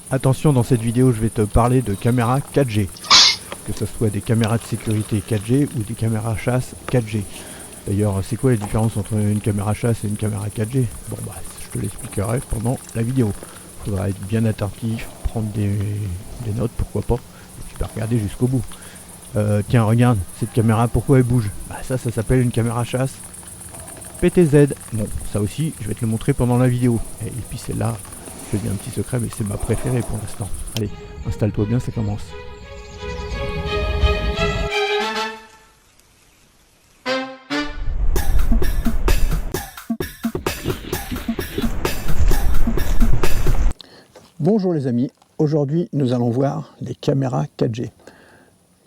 Attention, dans cette vidéo, je vais te parler de caméras 4G. Que ce soit des caméras de sécurité 4G ou des caméras chasse 4G. D'ailleurs, c'est quoi la différence entre une caméra chasse et une caméra 4G? Bon, bah, je te l'expliquerai pendant la vidéo. Il faudra être bien attentif, prendre des notes, pourquoi pas. Et tu peux regarder jusqu'au bout. Tiens, regarde, cette caméra, pourquoi elle bouge? Bah ça s'appelle une caméra chasse PTZ. Bon, ça aussi, je vais te le montrer pendant la vidéo. Et puis celle-là, je te dis un petit secret, mais c'est ma préférée pour l'instant. Allez, installe-toi bien, ça commence. Bonjour les amis, aujourd'hui nous allons voir les caméras 4G.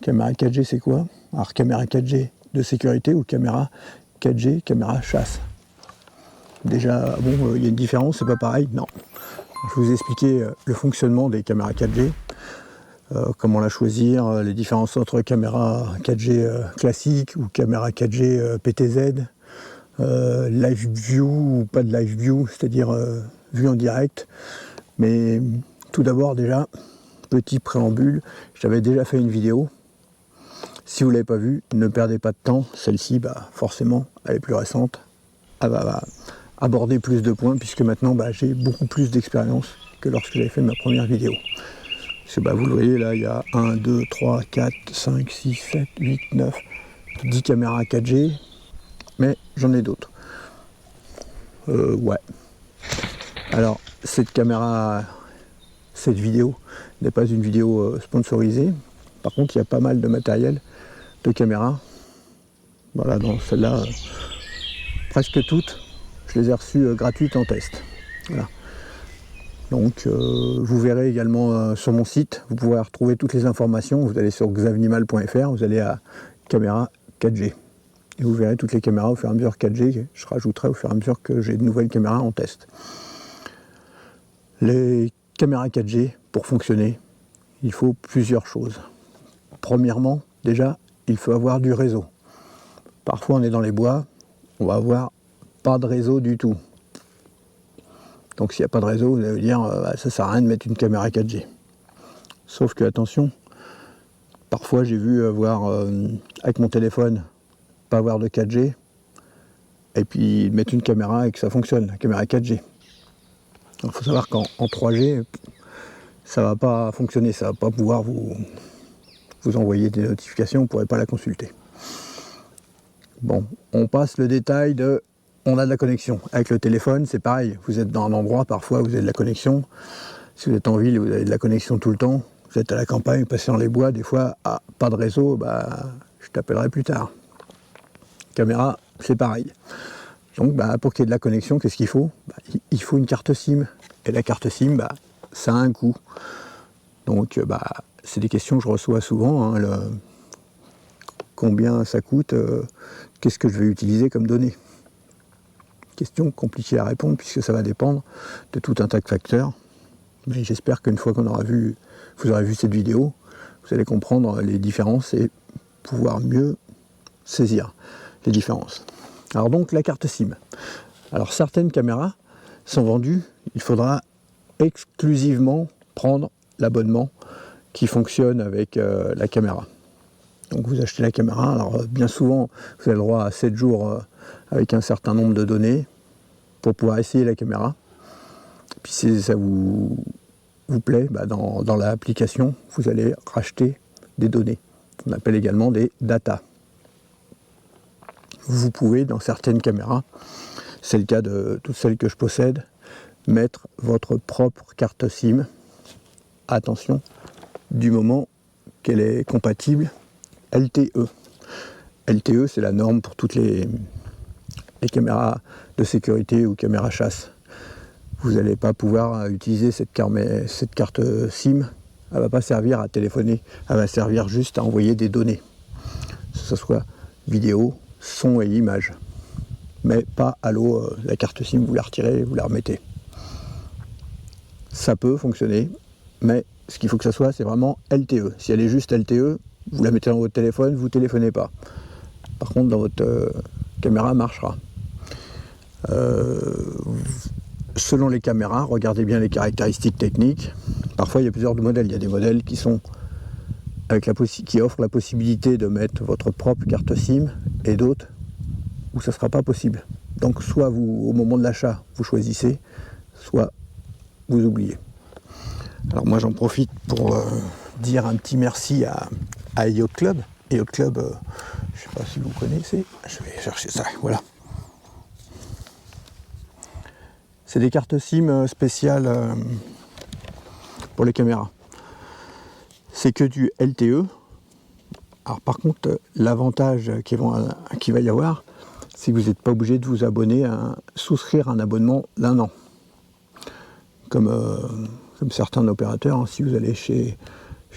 Caméra 4G c'est quoi? Alors caméra 4G de sécurité ou caméra 4G, caméra chasse. Déjà, bon, il y a une différence, c'est pas pareil? Non. Je vais vous expliquer le fonctionnement des caméras 4G, comment la choisir, les différences entre caméra 4G classique ou caméra 4G PTZ, live view ou pas de live view, c'est-à-dire vue en direct. Mais tout d'abord déjà, petit préambule, j'avais déjà fait une vidéo. Si vous ne l'avez pas vue, ne perdez pas de temps. Celle-ci, forcément, elle est plus récente. Elle va aborder plus de points puisque maintenant j'ai beaucoup plus d'expérience que lorsque j'avais fait ma première vidéo. Parce que vous le voyez là, il y a 1, 2, 3, 4, 5, 6, 7, 8, 9, 10 caméras 4G, mais j'en ai d'autres. Ouais. Alors, cette vidéo n'est pas une vidéo sponsorisée. Par contre, il y a pas mal de matériel de caméras. Voilà, dans celle-là, presque toutes, je les ai reçues gratuites en test. Voilà. Donc, vous verrez également sur mon site, vous pouvez retrouver toutes les informations. Vous allez sur xavnimal.fr, vous allez à caméra 4G. Et vous verrez toutes les caméras au fur et à mesure 4G. Je rajouterai au fur et à mesure que j'ai de nouvelles caméras en test. Les caméras 4G, pour fonctionner, il faut plusieurs choses. Premièrement, déjà, il faut avoir du réseau. Parfois, on est dans les bois, on va avoir pas de réseau du tout. Donc, s'il n'y a pas de réseau, vous allez dire, ça ne sert à rien de mettre une caméra 4G. Sauf que, attention, parfois, j'ai vu avec mon téléphone, pas avoir de 4G, et puis mettre une caméra et que ça fonctionne, la caméra 4G. Il faut savoir qu'en 3G, ça ne va pas fonctionner, ça ne va pas pouvoir vous envoyer des notifications, vous ne pourrez pas la consulter. Bon, on passe le détail de on a de la connexion. Avec le téléphone, c'est pareil, vous êtes dans un endroit, parfois vous avez de la connexion. Si vous êtes en ville, vous avez de la connexion tout le temps. Vous êtes à la campagne, vous passez dans les bois, des fois, pas de réseau, je t'appellerai plus tard. Caméra, c'est pareil. Donc pour qu'il y ait de la connexion, qu'est-ce qu'il faut? Il faut une carte SIM. Et la carte SIM, ça a un coût. Donc c'est des questions que je reçois souvent. Combien ça coûte? Qu'est-ce que je vais utiliser comme données? Question compliquée à répondre puisque ça va dépendre de tout un tas de facteurs. Mais j'espère qu'une fois vous aurez vu cette vidéo, vous allez comprendre les différences et pouvoir mieux saisir les différences. Alors donc la carte SIM. Alors certaines caméras sont vendues, il faudra exclusivement prendre l'abonnement qui fonctionne avec la caméra. Donc vous achetez la caméra, alors bien souvent vous avez le droit à 7 jours avec un certain nombre de données pour pouvoir essayer la caméra. Puis si ça vous plaît, dans l'application, vous allez racheter des données. On appelle également des data. Vous pouvez, dans certaines caméras, c'est le cas de toutes celles que je possède, mettre votre propre carte SIM. Attention, du moment qu'elle est compatible LTE. LTE, c'est la norme pour toutes les caméras de sécurité ou caméras chasse. Vous n'allez pas pouvoir utiliser cette carte SIM. Elle ne va pas servir à téléphoner, elle va servir juste à envoyer des données. Que ce soit vidéo, son et image. Mais pas à l'eau, la carte SIM, vous la retirez, vous la remettez. Ça peut fonctionner, mais ce qu'il faut que ça soit, c'est vraiment LTE. Si elle est juste LTE, vous la mettez dans votre téléphone, vous ne téléphonez pas. Par contre, dans votre caméra, marchera. selon les caméras, regardez bien les caractéristiques techniques. Parfois, il y a plusieurs modèles. Il y a des modèles qui sont qui offrent la possibilité de mettre votre propre carte SIM et d'autres où ça ne sera pas possible. Donc, soit vous, au moment de l'achat, vous choisissez, soit vous oubliez. Alors moi, j'en profite pour dire un petit merci à Yacht Club. Yacht Club, je ne sais pas si vous connaissez, je vais chercher ça, voilà. C'est des cartes SIM spéciales pour les caméras. C'est que du LTE. Alors par contre, l'avantage qu'il va y avoir, c'est que vous n'êtes pas obligé de vous abonner souscrire un abonnement d'1 an. Comme certains opérateurs, hein, si vous allez chez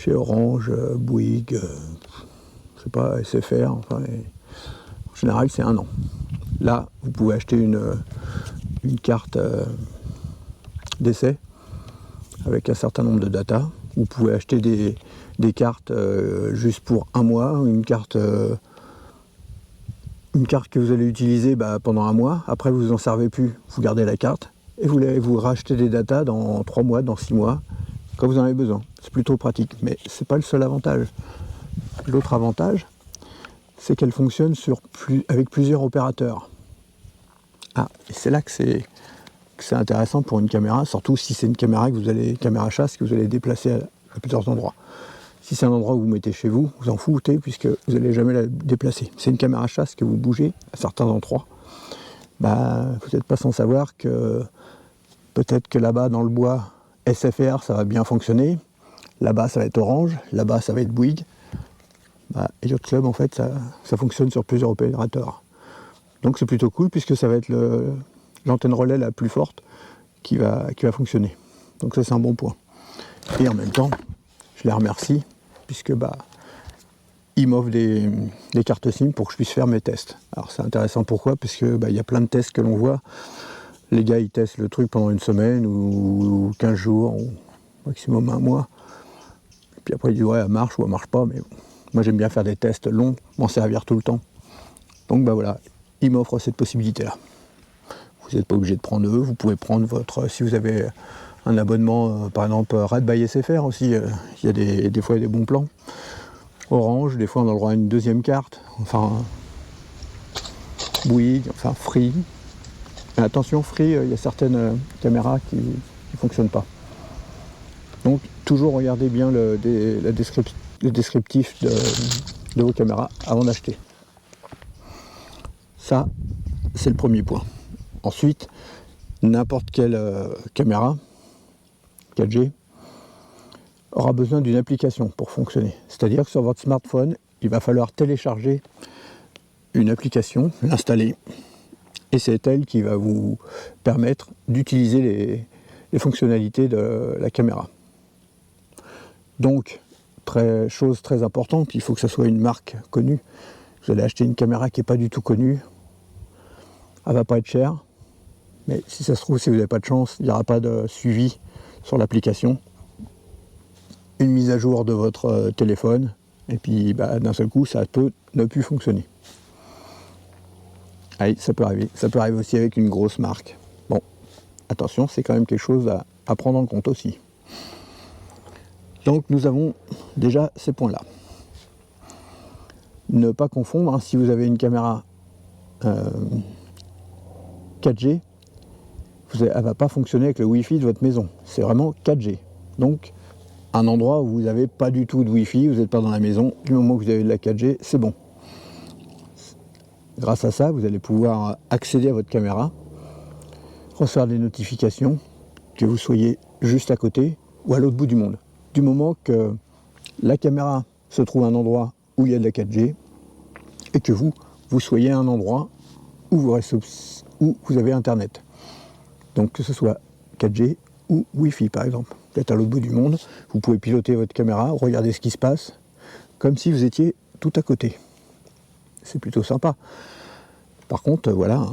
Orange, Bouygues, je sais pas, SFR, enfin, en général c'est 1 an. Là, vous pouvez acheter une carte d'essai avec un certain nombre de data. Vous pouvez acheter des cartes juste pour 1 mois, une carte que vous allez utiliser pendant 1 mois. Après, vous n'en servez plus, vous gardez la carte et vous rachetez des datas dans 3 mois, dans 6 mois, quand vous en avez besoin. C'est plutôt pratique, mais c'est pas le seul avantage. L'autre avantage, c'est qu'elle fonctionne avec plusieurs opérateurs. Ah, et c'est là que c'est intéressant pour une caméra, surtout si c'est une caméra chasse que vous allez déplacer à plusieurs endroits. Si c'est un endroit où vous mettez chez vous, vous en foutez puisque vous n'allez jamais la déplacer. C'est une caméra chasse que vous bougez à certains endroits. Vous n'êtes pas sans savoir que peut-être que là-bas dans le bois, SFR ça va bien fonctionner, là-bas ça va être Orange, là-bas ça va être Bouygues. Yacht Club en fait ça fonctionne sur plusieurs opérateurs. Donc c'est plutôt cool puisque ça va être l'antenne relais la plus forte qui va fonctionner. Donc ça c'est un bon point. Et en même temps, je les remercie puisque ils m'offrent des cartes SIM pour que je puisse faire mes tests. Alors c'est intéressant pourquoi? Parce que y a plein de tests que l'on voit. Les gars ils testent le truc pendant 1 semaine ou 15 jours, ou maximum 1 mois. Et puis après ils disent ouais elle marche ou elle marche pas, mais bon. Moi j'aime bien faire des tests longs, m'en servir tout le temps. Donc voilà, ils m'offrent cette possibilité-là. Vous n'êtes pas obligé de prendre eux, vous pouvez prendre si vous avez un abonnement, par exemple Rad by SFR aussi, il y a des fois il y a des bons plans. Orange, des fois on a le droit à une 2e carte, enfin Bouygues, enfin Free. Mais attention, Free, il y a certaines caméras qui ne fonctionnent pas. Donc toujours regardez bien le descriptif de vos caméras avant d'acheter. Ça, c'est le premier point. Ensuite, n'importe quelle caméra 4G aura besoin d'une application pour fonctionner. C'est-à-dire que sur votre smartphone, il va falloir télécharger une application, l'installer, et c'est elle qui va vous permettre d'utiliser les fonctionnalités de la caméra. Donc, chose très importante, il faut que ce soit une marque connue. Vous allez acheter une caméra qui n'est pas du tout connue, elle ne va pas être chère, mais si ça se trouve, si vous n'avez pas de chance, il n'y aura pas de suivi sur l'application. Une mise à jour de votre téléphone, et puis d'un seul coup, ça peut ne plus fonctionner. Allez, ça peut arriver. Ça peut arriver aussi avec une grosse marque. Bon, attention, c'est quand même quelque chose à prendre en compte aussi. Donc nous avons déjà ces points-là. Ne pas confondre, si vous avez une caméra 4G, elle ne va pas fonctionner avec le Wi-Fi de votre maison. C'est vraiment 4G. Donc, un endroit où vous n'avez pas du tout de Wi-Fi, vous n'êtes pas dans la maison, du moment que vous avez de la 4G, c'est bon. Grâce à ça, vous allez pouvoir accéder à votre caméra, recevoir des notifications, que vous soyez juste à côté ou à l'autre bout du monde. Du moment que la caméra se trouve à un endroit où il y a de la 4G et que vous soyez à un endroit où vous avez Internet. Donc que ce soit 4G ou Wi-Fi par exemple. Vous êtes à l'autre bout du monde, vous pouvez piloter votre caméra, regarder ce qui se passe, comme si vous étiez tout à côté. C'est plutôt sympa. Par contre, voilà,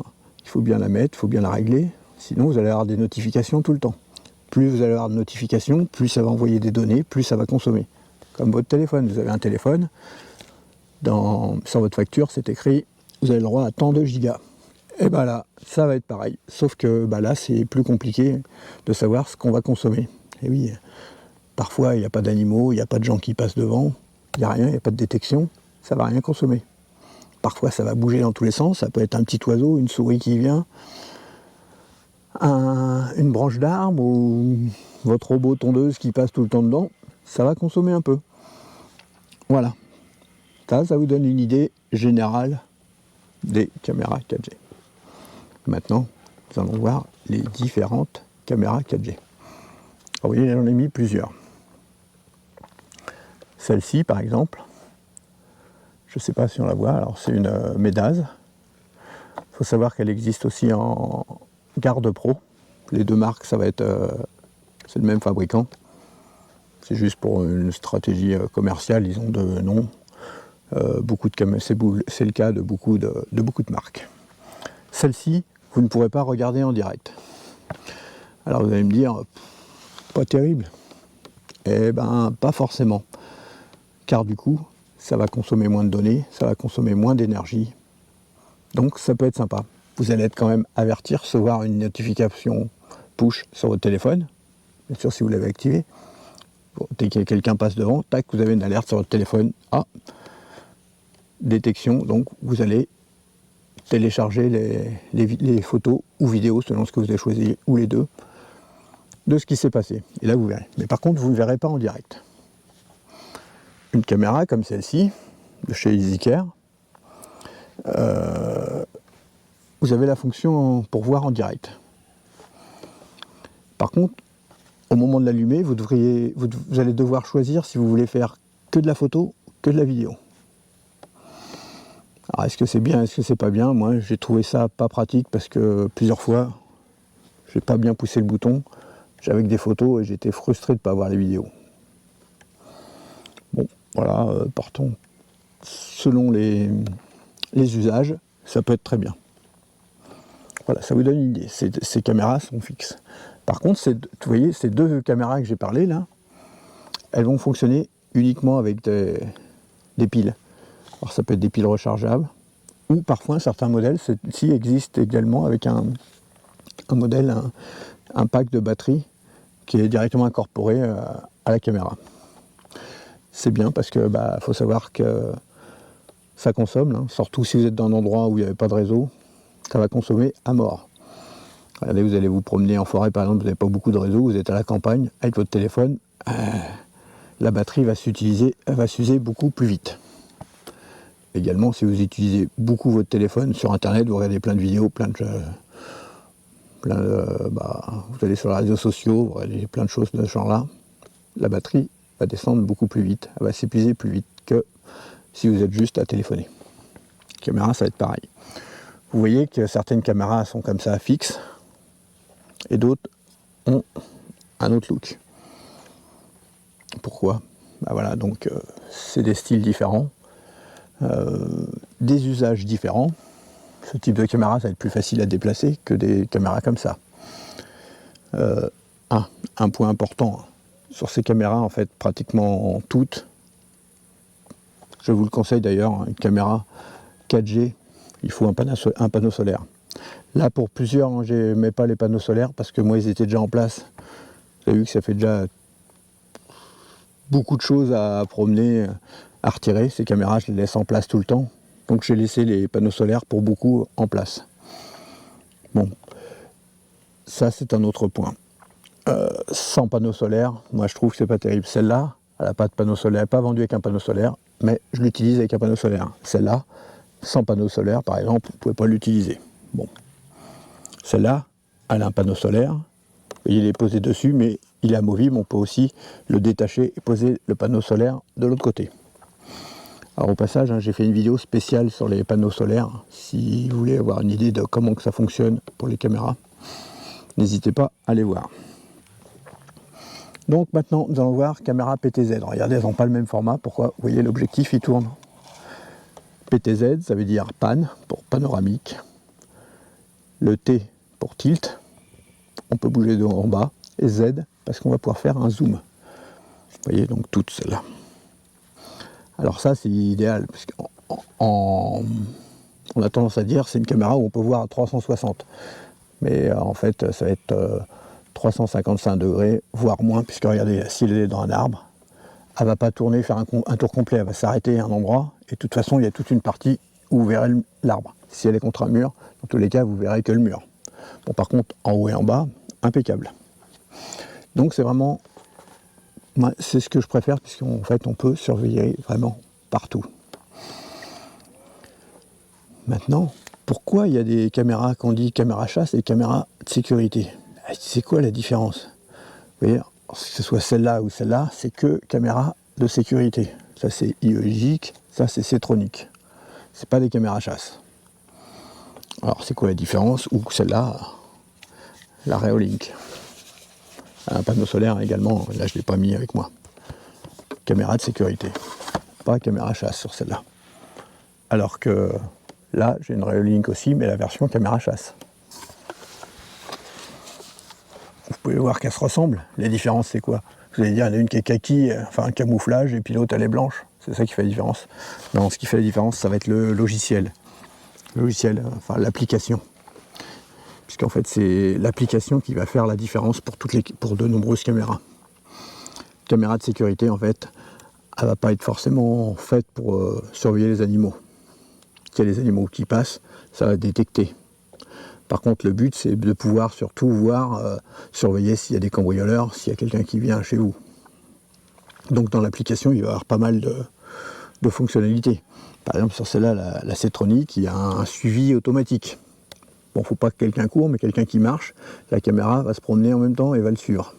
il faut bien la mettre, il faut bien la régler, sinon vous allez avoir des notifications tout le temps. Plus vous allez avoir de notifications, plus ça va envoyer des données, plus ça va consommer. Comme votre téléphone, vous avez un téléphone, sur votre facture c'est écrit, vous avez le droit à tant de gigas. Et ben là, ça va être pareil. Sauf que là, c'est plus compliqué de savoir ce qu'on va consommer. Et oui, parfois, il n'y a pas d'animaux, il n'y a pas de gens qui passent devant, il n'y a rien, il n'y a pas de détection, ça ne va rien consommer. Parfois, ça va bouger dans tous les sens, ça peut être un petit oiseau, une souris qui vient, une branche d'arbre ou votre robot tondeuse qui passe tout le temps dedans, ça va consommer un peu. Voilà. Ça vous donne une idée générale des caméras 4G. Maintenant, nous allons voir les différentes caméras 4G. Alors, vous voyez, j'en ai mis plusieurs. Celle-ci, par exemple, je ne sais pas si on la voit, alors c'est une Medaz. Il faut savoir qu'elle existe aussi en Garde Pro. Les deux marques, ça va être, c'est le même fabricant. C'est juste pour une stratégie commerciale, ils ont deux noms. C'est le cas de beaucoup de marques. Celle-ci, vous ne pourrez pas regarder en direct. Alors vous allez me dire, pas terrible. Eh ben, pas forcément. Car du coup, ça va consommer moins de données, ça va consommer moins d'énergie. Donc ça peut être sympa. Vous allez être quand même averti, recevoir une notification push sur votre téléphone. Bien sûr, si vous l'avez activé. Bon, dès que quelqu'un passe devant, tac, vous avez une alerte sur votre téléphone. Ah, détection, donc vous allez télécharger les photos ou vidéos, selon ce que vous avez choisi, ou les deux, de ce qui s'est passé. Et là, vous verrez. Mais par contre, vous ne verrez pas en direct. Une caméra comme celle-ci, de chez EasyCare, vous avez la fonction pour voir en direct. Par contre, au moment de l'allumer, vous allez devoir choisir si vous voulez faire que de la photo, que de la vidéo. Alors est-ce que c'est bien, est-ce que c'est pas bien? Moi j'ai trouvé ça pas pratique parce que plusieurs fois, j'ai pas bien poussé le bouton, j'avais que des photos et j'étais frustré de ne pas avoir les vidéos. Bon, voilà, partons. Selon les usages, ça peut être très bien. Voilà, ça vous donne une idée. Ces caméras sont fixes. Par contre, vous voyez, ces deux caméras que j'ai parlé là, elles vont fonctionner uniquement avec des piles. Alors ça peut être des piles rechargeables, ou parfois certains modèles, ceci existe également avec un modèle, un pack de batterie qui est directement incorporé à la caméra. C'est bien parce que faut savoir que ça consomme, hein, surtout si vous êtes dans un endroit où il n'y avait pas de réseau, ça va consommer à mort. Regardez, vous allez vous promener en forêt par exemple, vous n'avez pas beaucoup de réseau, vous êtes à la campagne avec votre téléphone, la batterie va s'user beaucoup plus vite. Également, si vous utilisez beaucoup votre téléphone sur internet, vous regardez plein de vidéos, vous allez sur les réseaux sociaux, vous regardez plein de choses de ce genre-là, la batterie va descendre beaucoup plus vite, elle va s'épuiser plus vite que si vous êtes juste à téléphoner. La caméra, ça va être pareil. Vous voyez que certaines caméras sont comme ça fixes et d'autres ont un autre look. Pourquoi? Voilà, donc c'est des styles différents. Des usages différents. Ce type de caméra, ça va être plus facile à déplacer que des caméras comme ça. Un point important, sur ces caméras, en fait, pratiquement toutes, je vous le conseille d'ailleurs, une caméra 4G, il faut un panneau solaire. Là, pour plusieurs, je ne mets pas les panneaux solaires parce que moi, ils étaient déjà en place. Vous avez vu que ça fait déjà beaucoup de choses à promener, à retirer. Ces caméras, je les laisse en place tout le temps. Donc j'ai laissé les panneaux solaires pour beaucoup en place. Bon, ça c'est un autre point. Sans panneau solaire, moi je trouve que c'est pas terrible. Celle-là, elle n'a pas de panneau solaire, elle n'est pas vendue avec un panneau solaire, mais je l'utilise avec un panneau solaire. Celle-là, sans panneau solaire par exemple, vous ne pouvez pas l'utiliser. Bon, celle-là, elle a un panneau solaire, il est posé dessus, mais il est amovible, on peut aussi le détacher et poser le panneau solaire de l'autre côté. Alors au passage, j'ai fait une vidéo spéciale sur les panneaux solaires, si vous voulez avoir une idée de comment que ça fonctionne pour les caméras, n'hésitez pas à aller voir. Donc maintenant, nous allons voir caméra PTZ. Regardez, elles n'ont pas le même format, pourquoi? Vous voyez, l'objectif, il tourne. PTZ, ça veut dire pan, pour panoramique. Le T pour tilt, on peut bouger de haut en bas, et Z, parce qu'on va pouvoir faire un zoom. Vous voyez, donc toutes celles-là. Alors ça, c'est idéal, parce qu'en on a tendance à dire c'est une caméra où on peut voir à 360. Mais en fait, ça va être 355 degrés, voire moins, puisque regardez, si elle est dans un arbre, elle ne va pas tourner, faire un tour complet, elle va s'arrêter à un endroit, et de toute façon, il y a toute une partie où vous verrez l'arbre. Si elle est contre un mur, dans tous les cas, vous verrez que le mur. Bon, par contre, en haut et en bas, impeccable. Donc c'est vraiment, c'est ce que je préfère, puisqu'en fait, on peut surveiller vraiment partout. Maintenant, pourquoi il y a des caméras qu'on dit caméra chasse et caméras de sécurité? C'est quoi la différence? Vous voyez, que ce soit celle-là ou celle-là, c'est que caméra de sécurité. Ça c'est IEGIC, ça c'est Setronic. C'est pas des caméras chasse. Alors c'est quoi la différence? Ou celle-là, la Reolink. Un panneau solaire également, là je ne l'ai pas mis avec moi. Caméra de sécurité, pas caméra chasse sur celle-là. Alors que là j'ai une Reolink aussi, mais la version caméra chasse. Vous pouvez voir qu'elles se ressemblent. Les différences, c'est quoi? Vous allez dire, il y en a une qui est kaki, enfin un camouflage, et puis l'autre, elle est blanche. C'est ça qui fait la différence. Non, ce qui fait la différence, ça va être le logiciel. Le logiciel, enfin l'application. Puisqu'en fait, c'est l'application qui va faire la différence pour de nombreuses caméras. Caméra de sécurité, en fait, elle ne va pas être forcément faite pour surveiller les animaux. S'il y a des animaux qui passent, ça va détecter. Par contre, le but, c'est de pouvoir surtout voir, surveiller s'il y a des cambrioleurs, s'il y a quelqu'un qui vient chez vous. Donc dans l'application, il va y avoir pas mal de fonctionnalités. Par exemple, sur celle-là, la Setronic, il y a un suivi automatique. Bon, il ne faut pas que quelqu'un court, mais quelqu'un qui marche, la caméra va se promener en même temps et va le suivre.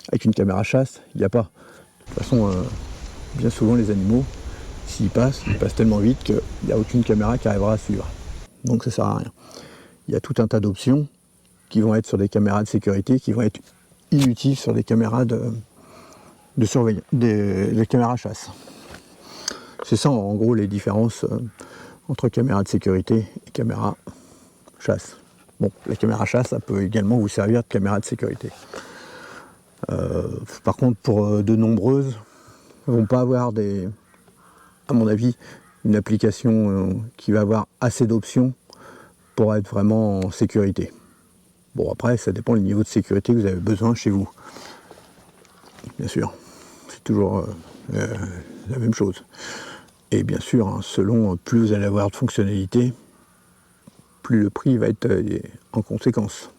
Avec une caméra chasse, il n'y a pas. De toute façon, bien souvent, les animaux, s'ils passent tellement vite qu'il n'y a aucune caméra qui arrivera à suivre. Donc ça ne sert à rien. Il y a tout un tas d'options qui vont être sur des caméras de sécurité, qui vont être inutiles sur des caméras de surveillance, des caméras chasse. C'est ça en gros les différences entre caméras de sécurité et caméras chasse. Bon, la caméra chasse, ça peut également vous servir de caméra de sécurité. Par contre, pour de nombreuses, ne vont pas avoir à mon avis, une application qui va avoir assez d'options pour être vraiment en sécurité. Bon, après, ça dépend du niveau de sécurité que vous avez besoin chez vous. Bien sûr, c'est toujours la même chose. Et bien sûr, hein, selon plus vous allez avoir de fonctionnalités, plus le prix va être en conséquence.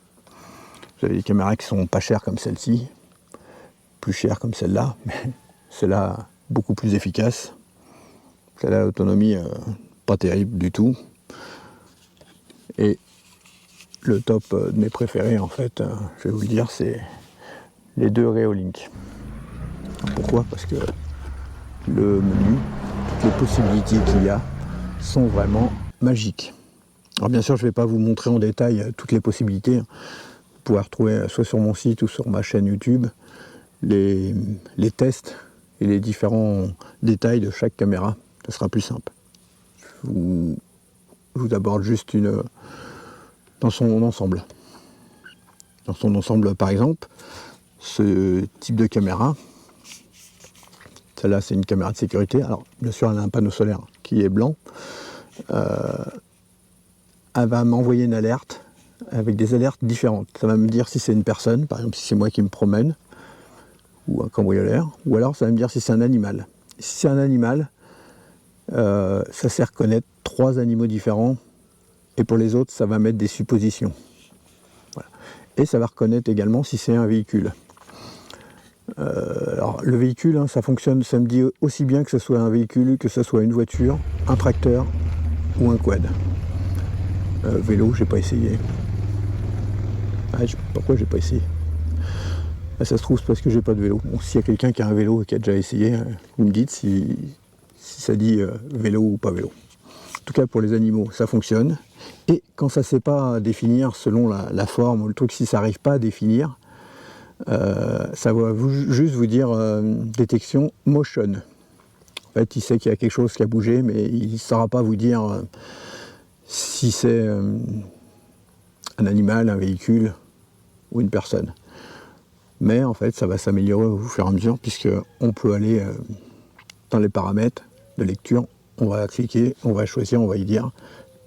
Vous avez des caméras qui sont pas chères comme celle-ci, plus chères comme celle-là, mais celle-là beaucoup plus efficace. Celle-là, l'autonomie pas terrible du tout. Et le top de mes préférés, en fait, je vais vous le dire, c'est les deux Reolink. Pourquoi? Parce que le menu, toutes les possibilités qu'il y a sont vraiment magiques. Alors bien sûr, je ne vais pas vous montrer en détail toutes les possibilités. Vous pouvez retrouver soit sur mon site ou sur ma chaîne YouTube les tests et les différents détails de chaque caméra. Ce sera plus simple. Je vous aborde juste dans son ensemble. Dans son ensemble, par exemple, ce type de caméra, celle-là c'est une caméra de sécurité. Alors bien sûr, elle a un panneau solaire qui est blanc. Elle va m'envoyer une alerte avec des alertes différentes. Ça va me dire si c'est une personne, par exemple si c'est moi qui me promène, ou un cambrioleur, ou alors ça va me dire si c'est un animal. Si c'est un animal, ça sert à reconnaître 3 animaux différents, et pour les autres, ça va mettre des suppositions. Voilà. Et ça va reconnaître également si c'est un véhicule. Alors le véhicule, hein, ça fonctionne, ça me dit aussi bien que ce soit un véhicule, que ce soit une voiture, un tracteur ou un quad. Vélo, j'ai pas essayé. Pourquoi j'ai pas essayé? Ça se trouve c'est parce que j'ai pas de vélo. Bon, s'il y a quelqu'un qui a un vélo et qui a déjà essayé, vous me dites si ça dit vélo ou pas vélo. En tout cas pour les animaux, ça fonctionne. Et quand ça ne sait pas définir selon la forme ou le truc, si ça n'arrive pas à définir, ça va juste vous dire détection motion. En fait, il sait qu'il y a quelque chose qui a bougé, mais il ne saura pas vous dire si c'est un animal, un véhicule ou une personne. Mais en fait, ça va s'améliorer au fur et à mesure, puisqu'on peut aller dans les paramètres de lecture, on va cliquer, on va choisir, on va y dire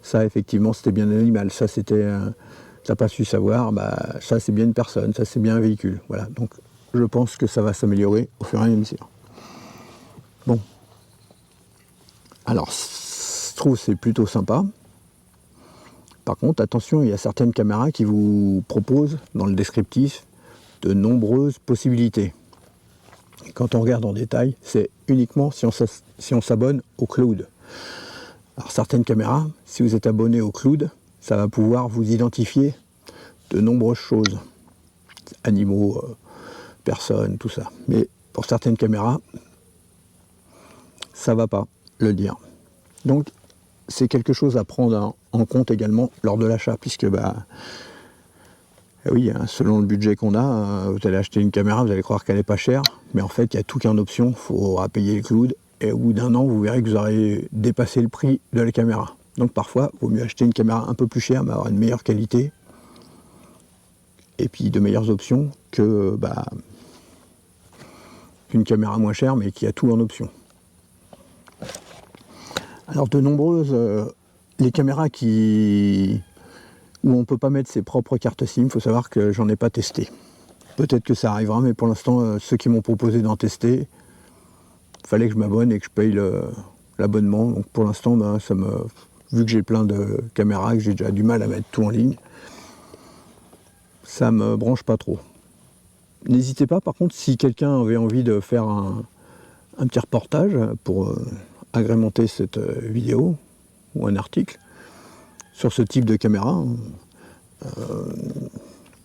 ça effectivement c'était bien un animal, ça c'était t'as pas su savoir, bah ça c'est bien une personne, ça c'est bien un véhicule. Voilà, donc je pense que ça va s'améliorer au fur et à mesure. Bon. Alors, je trouve c'est plutôt sympa. Par contre, attention, il y a certaines caméras qui vous proposent, dans le descriptif, de nombreuses possibilités. Et quand on regarde en détail, c'est uniquement si on s'abonne au cloud. Alors, certaines caméras, si vous êtes abonné au cloud, ça va pouvoir vous identifier de nombreuses choses. Animaux, personnes, tout ça. Mais pour certaines caméras, ça ne va pas le dire. Donc, c'est quelque chose à prendre en compte également lors de l'achat, puisque oui, hein, selon le budget qu'on a, vous allez acheter une caméra, vous allez croire qu'elle n'est pas chère, mais en fait il y a tout qu'en option, il faudra payer le cloud, et au bout d'un an vous verrez que vous aurez dépassé le prix de la caméra. Donc parfois il vaut mieux acheter une caméra un peu plus chère, mais avoir une meilleure qualité, et puis de meilleures options que une caméra moins chère, mais qui a tout en option. Alors de nombreuses, les caméras où on ne peut pas mettre ses propres cartes SIM, il faut savoir que j'en ai pas testé. Peut-être que ça arrivera, mais pour l'instant, ceux qui m'ont proposé d'en tester, il fallait que je m'abonne et que je paye l'abonnement. Donc pour l'instant, vu que j'ai plein de caméras, que j'ai déjà du mal à mettre tout en ligne, ça me branche pas trop. N'hésitez pas, par contre, si quelqu'un avait envie de faire un petit reportage pour agrémenter cette vidéo ou un article sur ce type de caméra.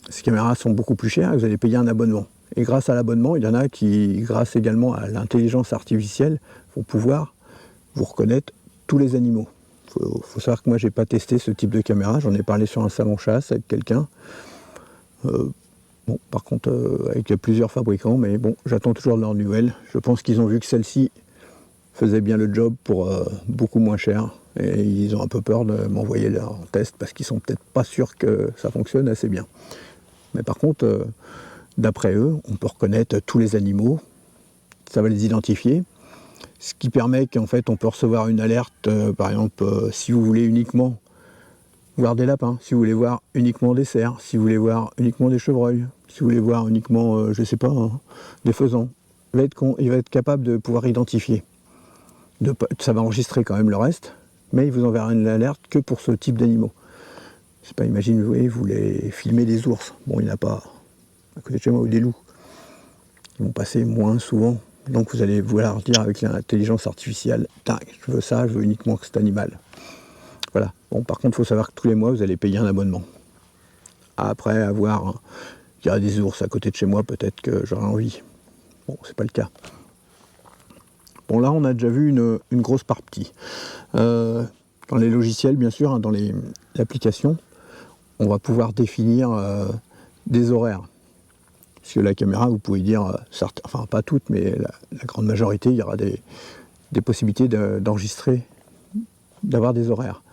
Ces caméras sont beaucoup plus chères et vous allez payer un abonnement. Et grâce à l'abonnement, il y en a qui, grâce également à l'intelligence artificielle, vont pouvoir vous reconnaître tous les animaux. Il faut savoir que moi, j'ai pas testé ce type de caméra. J'en ai parlé sur un salon chasse avec quelqu'un. Bon, par contre, avec plusieurs fabricants, mais bon, j'attends toujours leurs nouvelles. Je pense qu'ils ont vu que celle-ci faisait bien le job pour beaucoup moins cher. Et ils ont un peu peur de m'envoyer leur test parce qu'ils sont peut-être pas sûrs que ça fonctionne assez bien. Mais par contre, d'après eux, on peut reconnaître tous les animaux, ça va les identifier, ce qui permet qu'en fait on peut recevoir une alerte, par exemple, si vous voulez uniquement voir des lapins, si vous voulez voir uniquement des cerfs, si vous voulez voir uniquement des chevreuils, si vous voulez voir uniquement, je sais pas, hein, des faisans. Il va être capable de pouvoir identifier. Ça va enregistrer quand même le reste, mais il vous enverra une alerte que pour ce type d'animaux. Je sais pas, imagine, vous voulez filmer des ours. Bon, il n'y en a pas à côté de chez moi, ou des loups. Ils vont passer moins souvent. Donc vous allez vouloir dire avec l'intelligence artificielle, je veux ça, je veux uniquement cet animal. Voilà. Bon, par contre, il faut savoir que tous les mois, vous allez payer un abonnement. Après avoir, il y a des ours à côté de chez moi, peut-être que j'aurai envie. Bon, c'est pas le cas. Bon, là, on a déjà vu une grosse partie. Dans les logiciels, bien sûr, hein, dans l'application, on va pouvoir définir des horaires. Sur la caméra, vous pouvez dire, enfin pas toutes, mais la grande majorité, il y aura des possibilités d'enregistrer, d'avoir des horaires.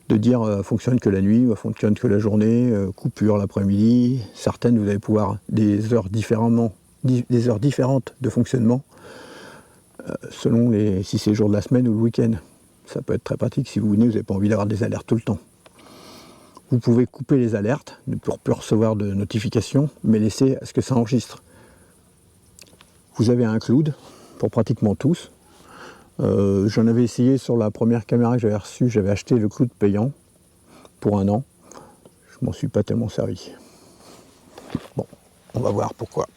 De dire fonctionne que la nuit, fonctionne que la journée, coupure l'après-midi. Certaines, vous allez pouvoir des heures différentes de fonctionnement, selon si c'est le jour de la semaine ou le week-end. Ça peut être très pratique si vous n'avez pas envie d'avoir des alertes tout le temps. Vous pouvez couper les alertes pour plus recevoir de notifications, mais laisser à ce que ça enregistre. Vous avez un cloud pour pratiquement tous. J'en avais essayé sur la première caméra que j'avais reçue, j'avais acheté le cloud payant pour 1 an. Je m'en suis pas tellement servi. Bon, on va voir pourquoi.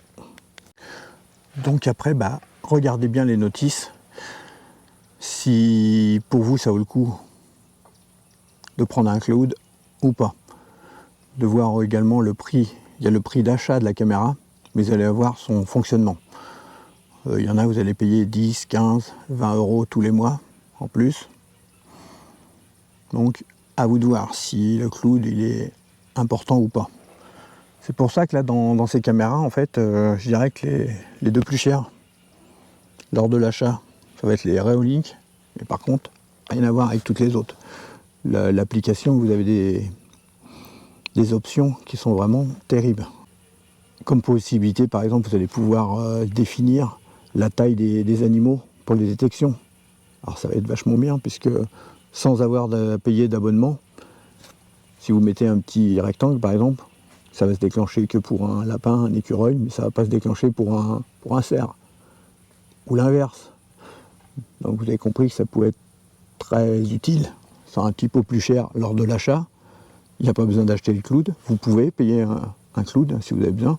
Donc après, regardez bien les notices. Si pour vous ça vaut le coup de prendre un cloud ou pas. De voir également le prix. Il y a le prix d'achat de la caméra, mais vous allez avoir son fonctionnement. Il y en a, vous allez payer 10, 15, 20 € tous les mois en plus. Donc, à vous de voir si le cloud il est important ou pas. C'est pour ça que là, dans ces caméras, en fait, je dirais que les deux plus chers, lors de l'achat, ça va être les Reolink, mais par contre, rien à voir avec toutes les autres. L'application, vous avez des options qui sont vraiment terribles. Comme possibilité, par exemple, vous allez pouvoir définir la taille des animaux pour les détections. Alors ça va être vachement bien, puisque sans avoir à payer d'abonnement, si vous mettez un petit rectangle par exemple, ça va se déclencher que pour un lapin, un écureuil, mais ça ne va pas se déclencher pour un cerf. Ou l'inverse. Donc vous avez compris que ça pouvait être très utile. C'est un petit peu plus cher lors de l'achat. Il n'y a pas besoin d'acheter le cloud. Vous pouvez payer un cloud si vous avez besoin.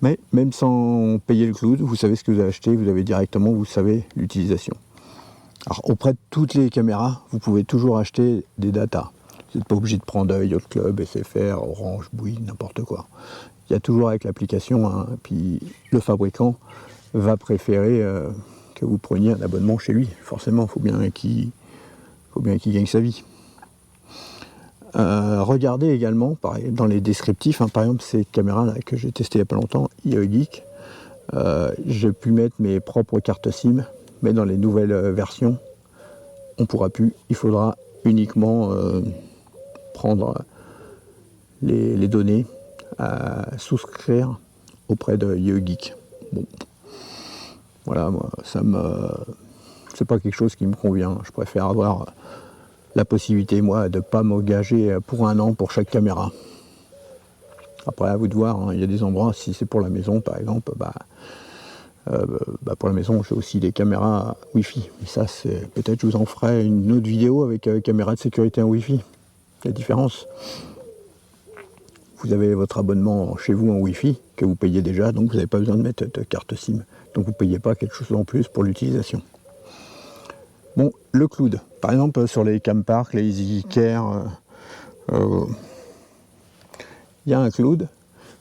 Mais même sans payer le cloud, vous savez ce que vous avez acheté, vous avez directement, vous savez l'utilisation. Alors auprès de toutes les caméras, vous pouvez toujours acheter des datas. Vous n'êtes pas obligé de prendre Yacht Club, SFR, Orange, Bouygues, n'importe quoi. Il y a toujours avec l'application, hein, puis le fabricant va préférer que vous preniez un abonnement chez lui. Forcément, il faut bien qu'il gagne sa vie. Regardez également dans les descriptifs, hein, par exemple ces caméras là, que j'ai testées il n'y a pas longtemps, iGeek, j'ai pu mettre mes propres cartes SIM, mais dans les nouvelles versions, on ne pourra plus. Il faudra uniquement prendre les données à souscrire auprès de iGeek. Bon, voilà, moi, c'est pas quelque chose qui me convient. Je préfère avoir la possibilité, moi, de ne pas m'engager pour 1 an pour chaque caméra. Après, à vous de voir, hein, il y a des endroits, si c'est pour la maison, par exemple, pour la maison, j'ai aussi des caméras Wi-Fi. Et ça, peut-être je vous en ferai une autre vidéo avec caméra de sécurité en Wi-Fi. La différence. Vous avez votre abonnement chez vous en Wi-Fi, que vous payez déjà, donc vous n'avez pas besoin de mettre de carte SIM. Donc vous ne payez pas quelque chose en plus pour l'utilisation. Bon, le cloud. Par exemple, sur les Campark, les EasyCare, il y a un cloud.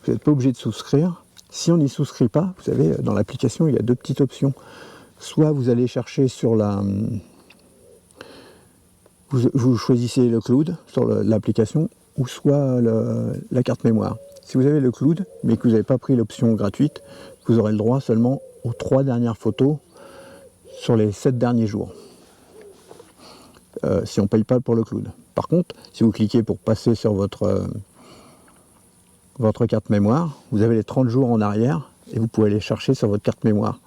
Vous n'êtes pas obligé de souscrire. Si on n'y souscrit pas, vous savez, dans l'application, il y a 2 petites options. Soit vous allez chercher sur vous choisissez le cloud sur l'application, ou soit la carte mémoire. Si vous avez le cloud, mais que vous n'avez pas pris l'option gratuite, vous aurez le droit seulement aux 3 dernières photos sur les 7 derniers jours. Si on ne paye pas pour le cloud. Par contre, si vous cliquez pour passer sur votre carte mémoire, vous avez les 30 jours en arrière et vous pouvez aller chercher sur votre carte mémoire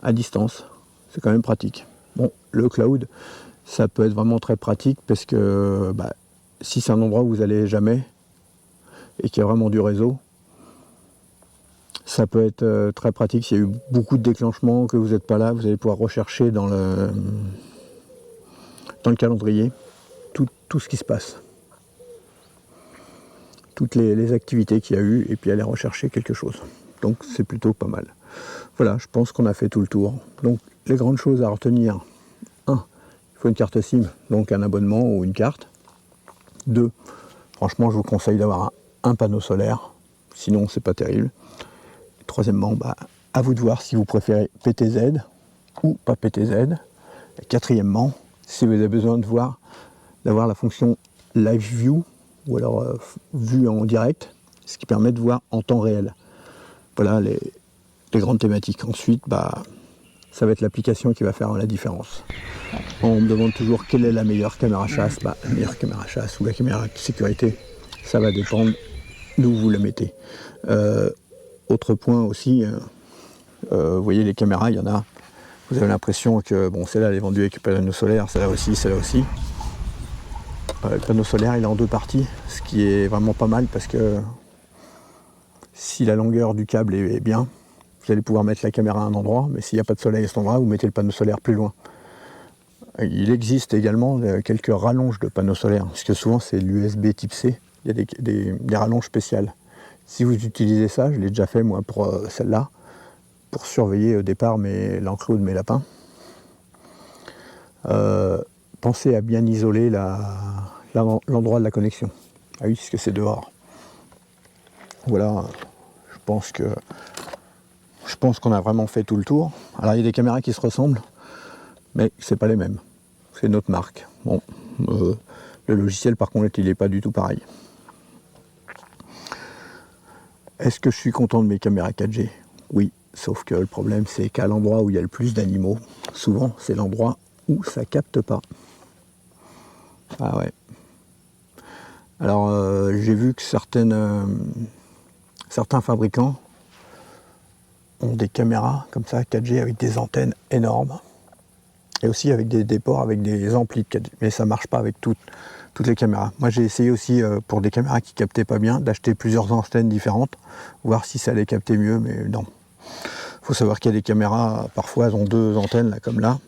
à distance. C'est quand même pratique. Bon, le cloud, ça peut être vraiment très pratique parce que si c'est un endroit où vous n'allez jamais et qu'il y a vraiment du réseau, ça peut être très pratique. S'il y a eu beaucoup de déclenchements, que vous n'êtes pas là, vous allez pouvoir rechercher dans le calendrier tout ce qui se passe. Toutes les activités qu'il y a eu et puis aller rechercher quelque chose. Donc c'est plutôt pas mal. Voilà, je pense qu'on a fait tout le tour. Donc les grandes choses à retenir. 1, il faut une carte SIM, donc un abonnement ou une carte. 2, franchement je vous conseille d'avoir un panneau solaire, sinon c'est pas terrible. Troisièmement, à vous de voir si vous préférez PTZ ou pas PTZ. Et quatrièmement, si vous avez besoin d'avoir la fonction Live View, ou alors vue en direct, ce qui permet de voir en temps réel. Voilà les grandes thématiques. Ensuite, ça va être l'application qui va faire la différence. On me demande toujours quelle est la meilleure caméra chasse. La meilleure caméra chasse ou la caméra de sécurité, ça va dépendre d'où vous la mettez. Autre point aussi, vous voyez les caméras, il y en a, vous avez l'impression que celle-là elle est vendue avec le panneau solaire, celle-là aussi, celle-là aussi. Le panneau solaire il est en 2 parties, ce qui est vraiment pas mal parce que si la longueur du câble est bien, vous allez pouvoir mettre la caméra à un endroit, mais s'il n'y a pas de soleil à cet endroit, vous mettez le panneau solaire plus loin. Il existe également quelques rallonges de panneaux solaires, parce que souvent c'est l'USB type C, il y a des rallonges spéciales. Si vous utilisez ça, je l'ai déjà fait moi pour celle-là, pour surveiller au départ l'enclos de mes lapins. Pensez à bien isoler l'endroit de la connexion. Ah oui, parce que c'est dehors. Voilà, je pense qu'on a vraiment fait tout le tour. Alors il y a des caméras qui se ressemblent, mais c'est pas les mêmes. C'est notre marque. Bon, le logiciel par contre il n'est pas du tout pareil. Est-ce que je suis content de mes caméras 4G? Oui, sauf que le problème c'est qu'à l'endroit où il y a le plus d'animaux, souvent c'est l'endroit où ça capte pas. Ah ouais. Alors j'ai vu que certains fabricants ont des caméras comme ça 4G avec des antennes énormes. et aussi avec des ports avec des amplis de 4G, mais ça marche pas avec toutes les caméras. Moi j'ai essayé aussi pour des caméras qui captaient pas bien d'acheter plusieurs antennes différentes, voir si ça allait capter mieux, mais non. Il faut savoir qu'il y a des caméras, parfois elles ont 2 antennes là comme là.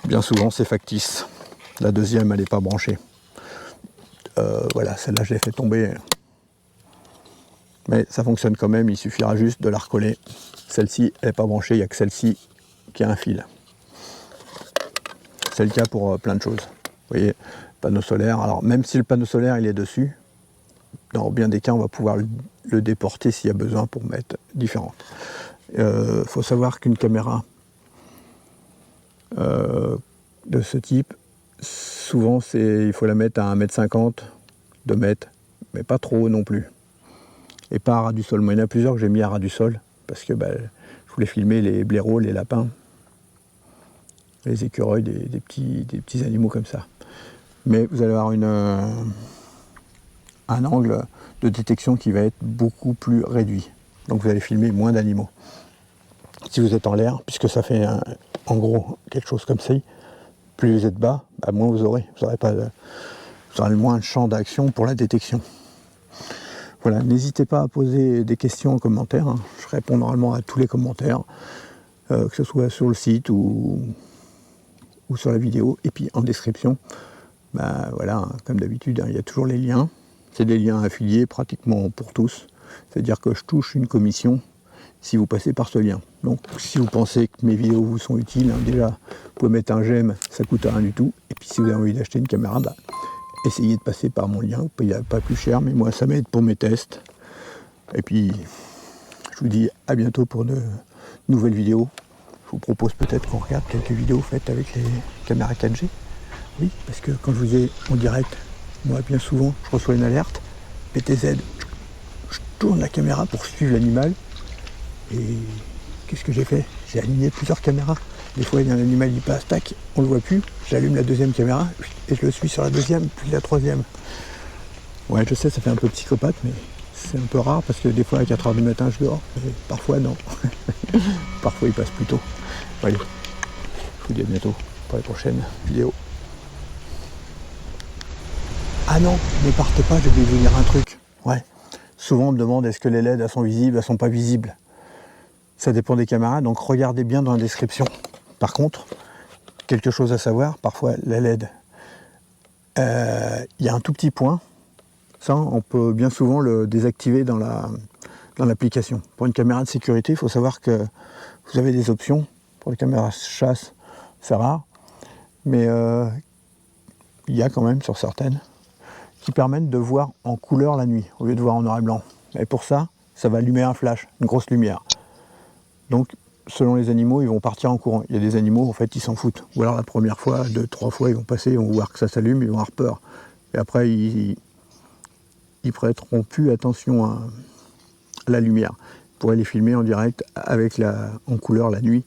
Bien souvent c'est factice. La deuxième elle n'est pas branchée. Voilà, celle-là je l'ai fait tomber. Mais ça fonctionne quand même, il suffira juste de la recoller. Celle-ci elle n'est pas branchée, il n'y a que celle-ci qui a un fil. C'est le cas pour plein de choses. Vous voyez, panneau solaire. Alors même si le panneau solaire il est dessus, dans bien des cas on va pouvoir le déporter s'il y a besoin pour mettre différentes. Faut savoir qu'une caméra de ce type, souvent il faut la mettre à 1,50 m, 2 mètres, mais pas trop haut non plus. Et pas à ras du sol. Moi il y en a plusieurs que j'ai mis à ras du sol, parce que je voulais filmer les blaireaux, les lapins, les écureuils, des petits animaux comme ça. Mais vous allez avoir un angle de détection qui va être beaucoup plus réduit. Donc vous allez filmer moins d'animaux. Si vous êtes en l'air, puisque ça fait en gros quelque chose comme ça, plus vous êtes bas, moins vous aurez. Vous aurez le moins de champ d'action pour la détection. Voilà, n'hésitez pas à poser des questions en commentaire. Hein. Je réponds normalement à tous les commentaires, que ce soit sur le site ou sur la vidéo. Et puis en description, voilà, hein, comme d'habitude, hein, il y a toujours les liens. C'est des liens affiliés pratiquement pour tous. C'est-à-dire que je touche une commission si vous passez par ce lien. Donc si vous pensez que mes vidéos vous sont utiles, hein, déjà, vous pouvez mettre un j'aime, ça coûte rien du tout. Et puis si vous avez envie d'acheter une caméra, essayez de passer par mon lien, vous payez pas plus cher, mais moi ça m'aide pour mes tests. Et puis je vous dis à bientôt pour de nouvelles vidéos. Je vous propose peut-être qu'on regarde quelques vidéos faites avec les caméras 4G. Oui, parce que quand je vous ai en direct, moi bien souvent je reçois une alerte, PTZ, je tourne la caméra pour suivre l'animal. Et qu'est-ce que j'ai fait? J'ai aligné plusieurs caméras. Des fois, il y a un animal qui passe, tac, on le voit plus. J'allume la deuxième caméra et je le suis sur la deuxième, puis la troisième. Ouais, je sais, ça fait un peu psychopathe, mais c'est un peu rare parce que des fois, à 4 h du matin, je dors. Et parfois, non. Parfois, il passe plus tôt. Allez, je vous dis à bientôt pour les prochaines vidéos. Ah non, ne partez pas, je vais vous dire un truc. Ouais. Souvent, on me demande est-ce que les LED elles sont visibles, elles sont pas visibles. Ça dépend des caméras, donc regardez bien dans la description. Par contre, quelque chose à savoir, parfois la LED, il y a un tout petit point, ça on peut bien souvent le désactiver dans l'application. Pour une caméra de sécurité, il faut savoir que vous avez des options. Pour les caméras chasse, c'est rare, mais il y a quand même sur certaines qui permettent de voir en couleur la nuit, au lieu de voir en noir et blanc. Et pour ça, ça va allumer un flash, une grosse lumière. Donc, selon les animaux, ils vont partir en courant. Il y a des animaux, en fait, ils s'en foutent. Ou alors la première fois, 2, 3 fois, ils vont passer, ils vont voir que ça s'allume, ils vont avoir peur. Et après, ils prêteront plus attention à la lumière. Vous pourrez les filmer en direct avec en couleur la nuit,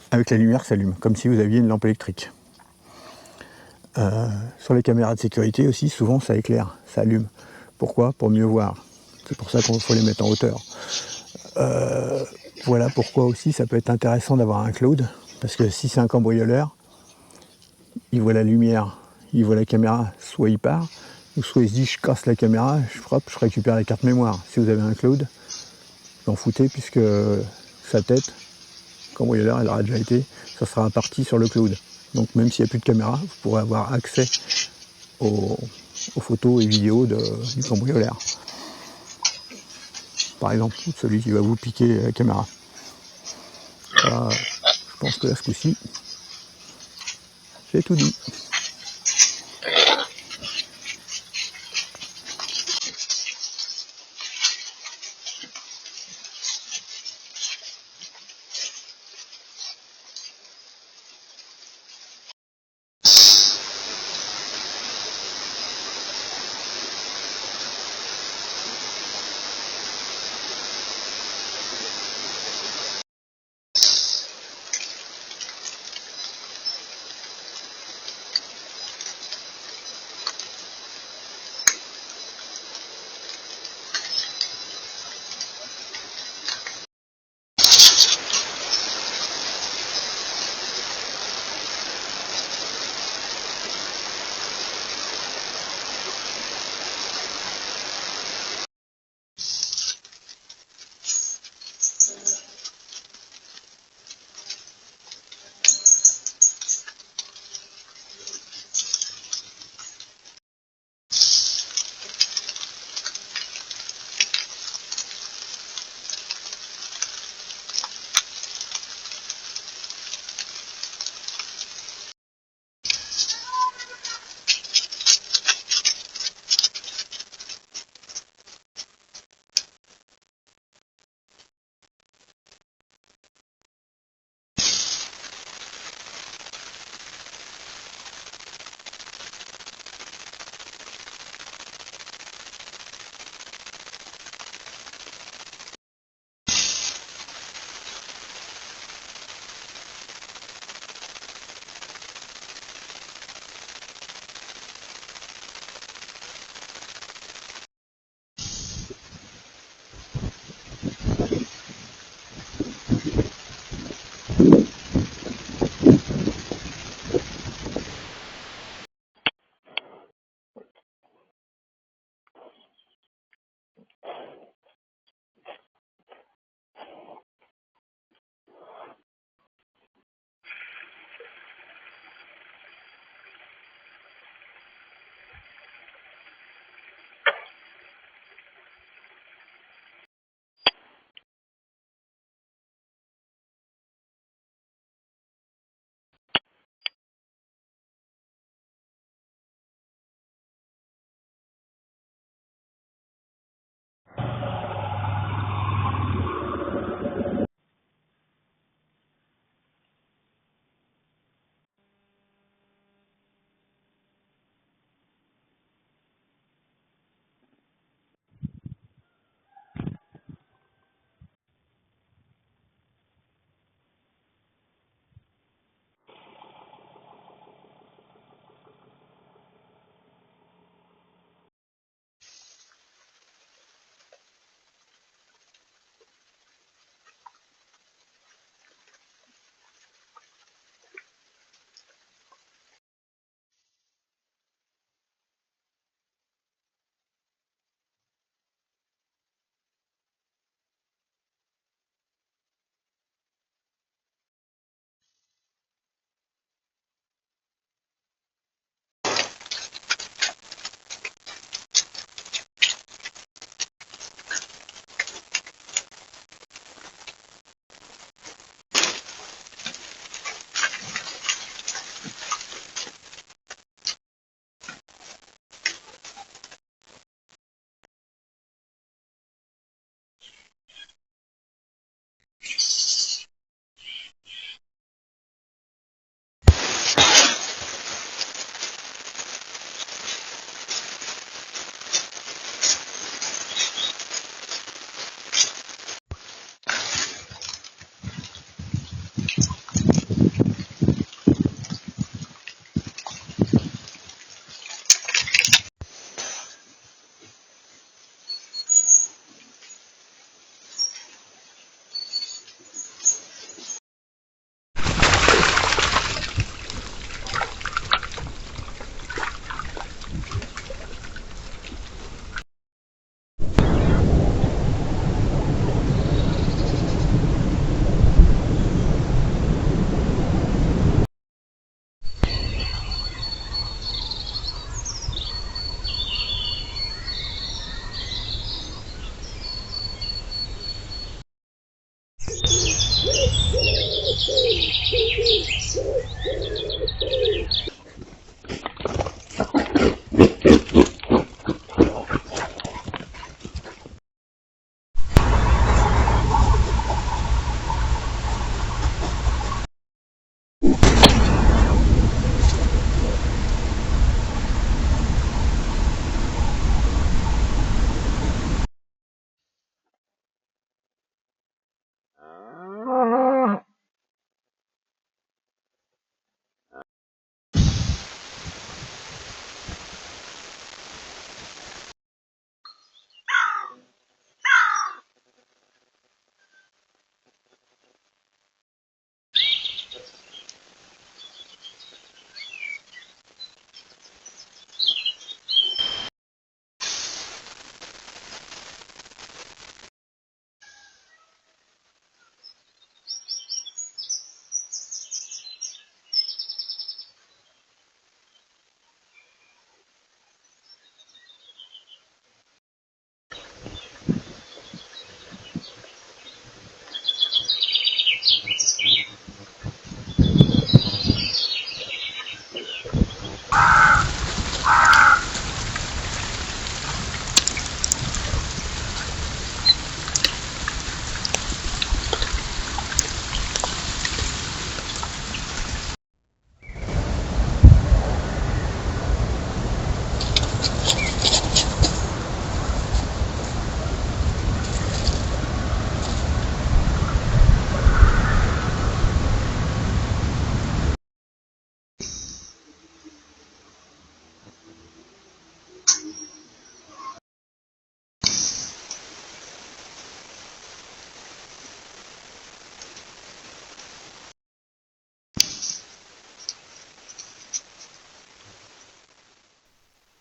avec la lumière qui s'allume, comme si vous aviez une lampe électrique. Sur les caméras de sécurité aussi, souvent ça éclaire, ça allume. Pourquoi? Pour mieux voir. C'est pour ça qu'il faut les mettre en hauteur. Voilà pourquoi aussi ça peut être intéressant d'avoir un cloud, parce que si c'est un cambrioleur, il voit la lumière, il voit la caméra, soit il part, ou soit il se dit je casse la caméra, je récupère la carte mémoire. Si vous avez un cloud, vous en foutez puisque sa tête, cambrioleur, elle aura déjà été, ça sera parti sur le cloud. Donc même s'il n'y a plus de caméra, vous pourrez avoir accès aux photos et vidéos du cambrioleur. Par exemple, celui qui va vous piquer la caméra. Voilà, je pense que là, ce coup-ci, j'ai tout dit.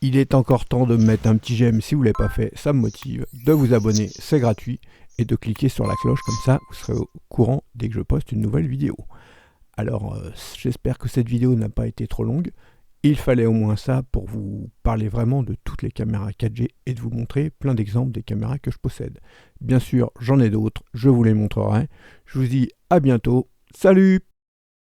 Il est encore temps de mettre un petit j'aime si vous ne l'avez pas fait, ça me motive, de vous abonner, c'est gratuit, et de cliquer sur la cloche, comme ça vous serez au courant dès que je poste une nouvelle vidéo. Alors j'espère que cette vidéo n'a pas été trop longue, il fallait au moins ça pour vous parler vraiment de toutes les caméras 4G et de vous montrer plein d'exemples des caméras que je possède. Bien sûr j'en ai d'autres, je vous les montrerai, je vous dis à bientôt, salut!